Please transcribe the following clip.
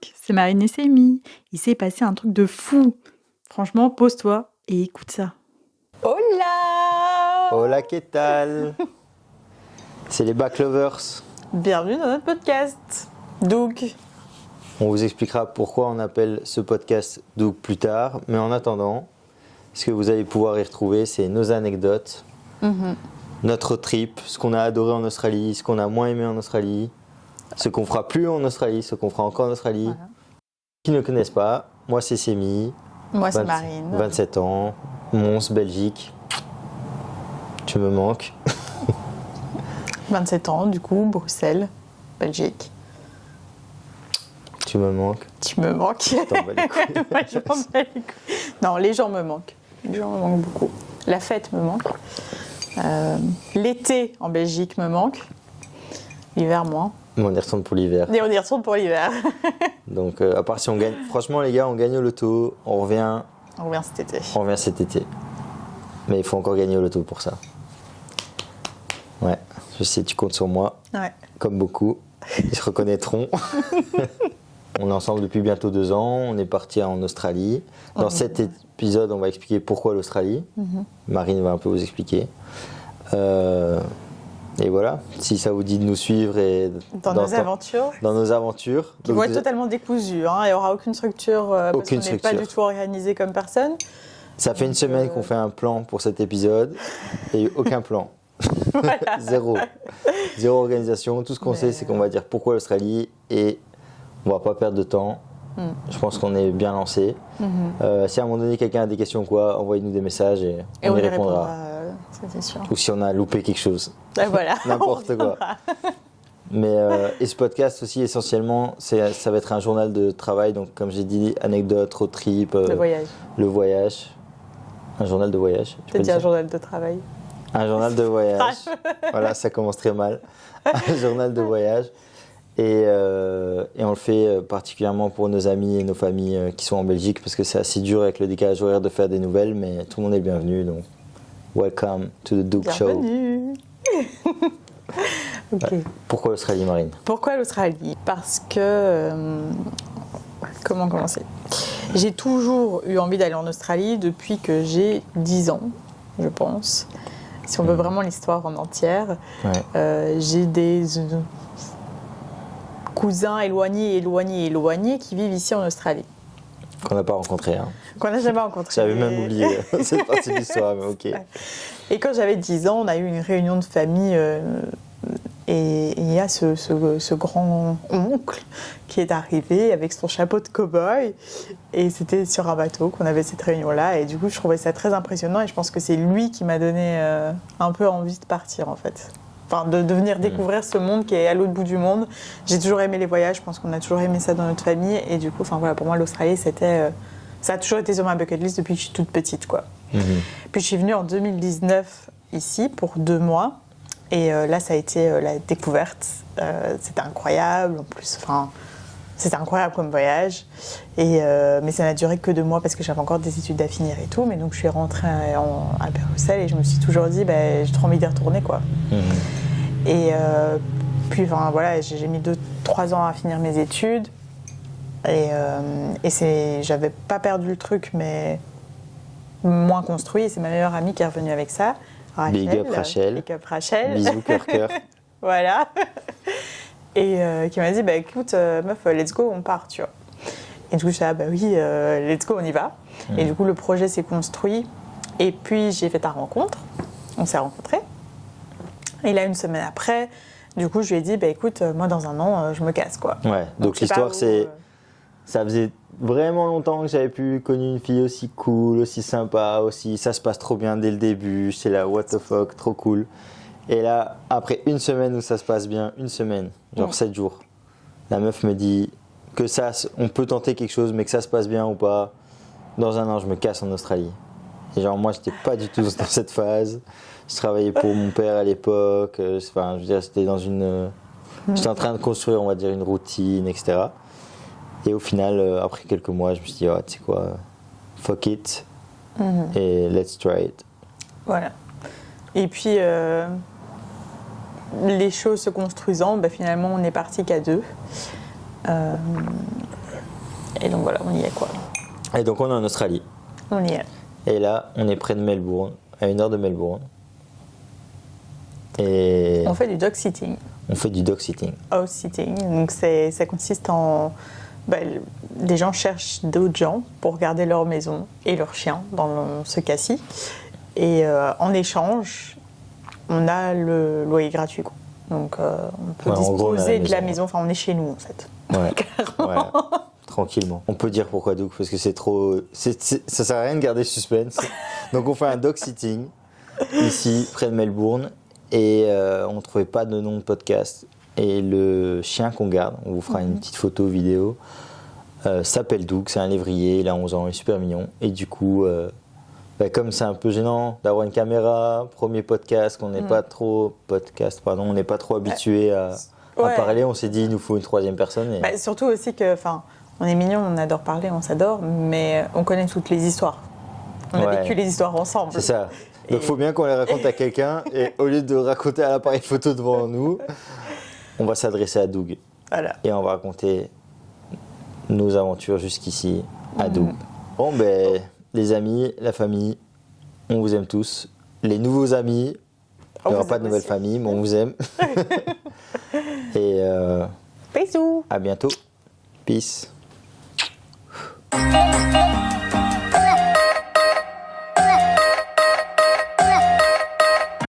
Coucou, c'est Marine et Samy. Il s'est passé un truc de fou. Franchement, pose-toi et écoute ça. Hola! Hola, ¿qué tal? C'est les Backlovers. Bienvenue dans notre podcast. Donc, On vous expliquera pourquoi on appelle ce podcast Doug plus tard. Mais en attendant, ce que vous allez pouvoir y retrouver, c'est nos anecdotes, notre trip, ce qu'on a adoré en Australie, ce qu'on a moins aimé en Australie, ce qu'on fera plus en Australie, ce qu'on fera encore en Australie. Voilà. Qui ne connaissent pas, moi c'est Samy, moi c'est Marine. 27 ans, Mons, Belgique. Tu me manques. 27 ans, du coup, Bruxelles, Belgique. Tu me manques. Tu me manques. T'en bats les couilles. Ouais, je m'en bats les couilles. Non, les gens me manquent. Les gens me manquent beaucoup. La fête me manque. L'été en Belgique me manque. L'hiver, moins. Mais on y retourne pour l'hiver. Et on y retourne pour l'hiver. Donc, à part si on gagne. Franchement, les gars, on gagne au loto. On revient On revient cet été. cet été. Mais il faut encore gagner au loto pour ça. Ouais, je sais, tu comptes sur moi. Ouais. Comme beaucoup. Ils se reconnaîtront. On est ensemble depuis bientôt 2 ans. On est parti en Australie. Dans cet épisode, on va expliquer pourquoi l'Australie. Marine va un peu vous expliquer. Et voilà, si ça vous dit de nous suivre et Dans nos aventures. Dans nos aventures. Qui vont être totalement décousues. Hein. Il n'y aura aucune structure. Parce qu'on n'est pas du tout organisé comme personne. Ça fait une semaine qu'on fait un plan pour cet épisode et aucun plan. Voilà. Zéro organisation. Tout ce qu'on sait, c'est qu'on va dire pourquoi l'Australie et on va pas perdre de temps. Je pense qu'on est bien lancé. Si à un moment donné quelqu'un a des questions ou quoi, envoyez-nous des messages et on y répondra. Ça, c'est sûr. Ou si on a loupé quelque chose. Et voilà. N'importe quoi. Mais et ce podcast aussi essentiellement, ça va être un journal de travail. Donc comme j'ai dit, anecdotes, road trip, le voyage. Un journal de voyage. Tu peux dire un journal de travail. Un journal de voyage. Voilà, ça commence très mal. Un journal de voyage. Et on le fait particulièrement pour nos amis et nos familles qui sont en Belgique parce que c'est assez dur avec le décalage horaire de faire des nouvelles, mais tout le monde est bienvenu. Donc, welcome to the Doug Show. Bienvenue. Ok. Pourquoi l'Australie, Marine? Pourquoi l'Australie? Parce que... comment commencer? J'ai toujours eu envie d'aller en Australie depuis que j'ai 10 ans, je pense. Si on veut vraiment l'histoire en entière. Ouais. J'ai des cousins éloignés qui vivent ici en Australie. Qu'on n'a pas rencontré. Hein. Qu'on n'a jamais rencontré. J'avais même oublié cette partie de l'histoire, mais ok. Et quand j'avais 10 ans, on a eu une réunion de famille et il y a ce grand oncle qui est arrivé avec son chapeau de cow-boy et c'était sur un bateau qu'on avait cette réunion-là et du coup je trouvais ça très impressionnant et je pense que c'est lui qui m'a donné un peu envie de partir en fait. Enfin, de venir découvrir ce monde qui est à l'autre bout du monde. J'ai toujours aimé les voyages, je pense qu'on a toujours aimé ça dans notre famille et du coup, voilà, pour moi l'Australie c'était... ça a toujours été sur ma bucket list depuis que je suis toute petite, quoi. Puis je suis venue en 2019 ici pour 2 mois. Et là, ça a été la découverte. C'était incroyable. En plus, c'était incroyable comme voyage. Mais ça n'a duré que 2 mois parce que j'avais encore des études à finir et tout. Mais donc, je suis rentrée à Bruxelles et je me suis toujours dit, j'ai trop envie d'y retourner, quoi. Et puis, voilà, j'ai mis 2-3 ans à finir mes études. Et j'avais pas perdu le truc, mais moins construit. Et c'est ma meilleure amie qui est revenue avec ça. Rachel, Big up Rachel. Big up Rachel. Bisous, cœur. Voilà. Et qui m'a dit, écoute, meuf, let's go, on part, tu vois. Et du coup, je dis, oui, let's go, on y va. Et du coup, le projet s'est construit. Et puis, j'ai fait ta rencontre. On s'est rencontrés. Et là, 1 semaine après, du coup, je lui ai dit, écoute, moi, dans 1 an, je me casse, quoi. Ouais, donc l'histoire, c'est... Ça faisait vraiment longtemps que j'avais plus connu une fille aussi cool, aussi sympa, aussi ça se passe trop bien dès le début, c'est là what the fuck, trop cool. Et là, après 1 semaine où ça se passe bien, 1 semaine, genre 7 jours, la meuf me dit que on peut tenter quelque chose, mais que ça se passe bien ou pas, dans 1 an, je me casse en Australie. Et genre moi, j'étais pas du tout dans cette phase. Je travaillais pour mon père à l'époque, je veux dire, c'était dans j'étais en train de construire, on va dire, une routine, etc. Et au final, après quelques mois, je me suis dit, tu sais quoi, fuck it, et let's try it. Voilà. Et puis, les choses se construisant, finalement, on est parti qu'à 2. Et donc voilà, on y est quoi. Et donc on est en Australie. On y est. Et là, on est près de Melbourne, à 1 heure de Melbourne. Et On fait du dog sitting. on fait du dog sitting. House sitting. Donc ça consiste en. Les gens cherchent d'autres gens pour garder leur maison et leur chien dans ce cas-ci. Et en échange, on a le loyer gratuit, quoi. Donc on peut Ouais, en gros, on a la disposer de la maison. maison. Enfin, on est chez nous en fait. Ouais. Ouais. Tranquillement. On peut dire pourquoi Doug, parce que c'est trop. Ça sert à rien de garder le suspense. Donc on fait un dog sitting ici, près de Melbourne, et on ne trouvait pas de nom de podcast. Et le chien qu'on garde, on vous fera une petite photo vidéo, s'appelle Doug, c'est un lévrier, il a 11 ans, il est super mignon. Et du coup, comme c'est un peu gênant d'avoir une caméra, premier podcast, qu'on n'est pas trop on n'est pas trop habitué à Ouais. parler, on s'est dit il nous faut une troisième personne. Et... Surtout aussi que, on est mignons, on adore parler, on s'adore, mais on connaît toutes les histoires. On a Ouais. vécu les histoires ensemble. C'est ça. Donc il faut bien qu'on les raconte à quelqu'un, et au lieu de raconter à l'appareil photo devant nous, on va s'adresser à Doug. Voilà. Et on va raconter nos aventures jusqu'ici à Doug. Bon les amis, la famille, on vous aime tous. Les nouveaux amis, il n'y aura pas de nouvelle famille, mais on vous aime. Et Bisous. à bientôt. Peace.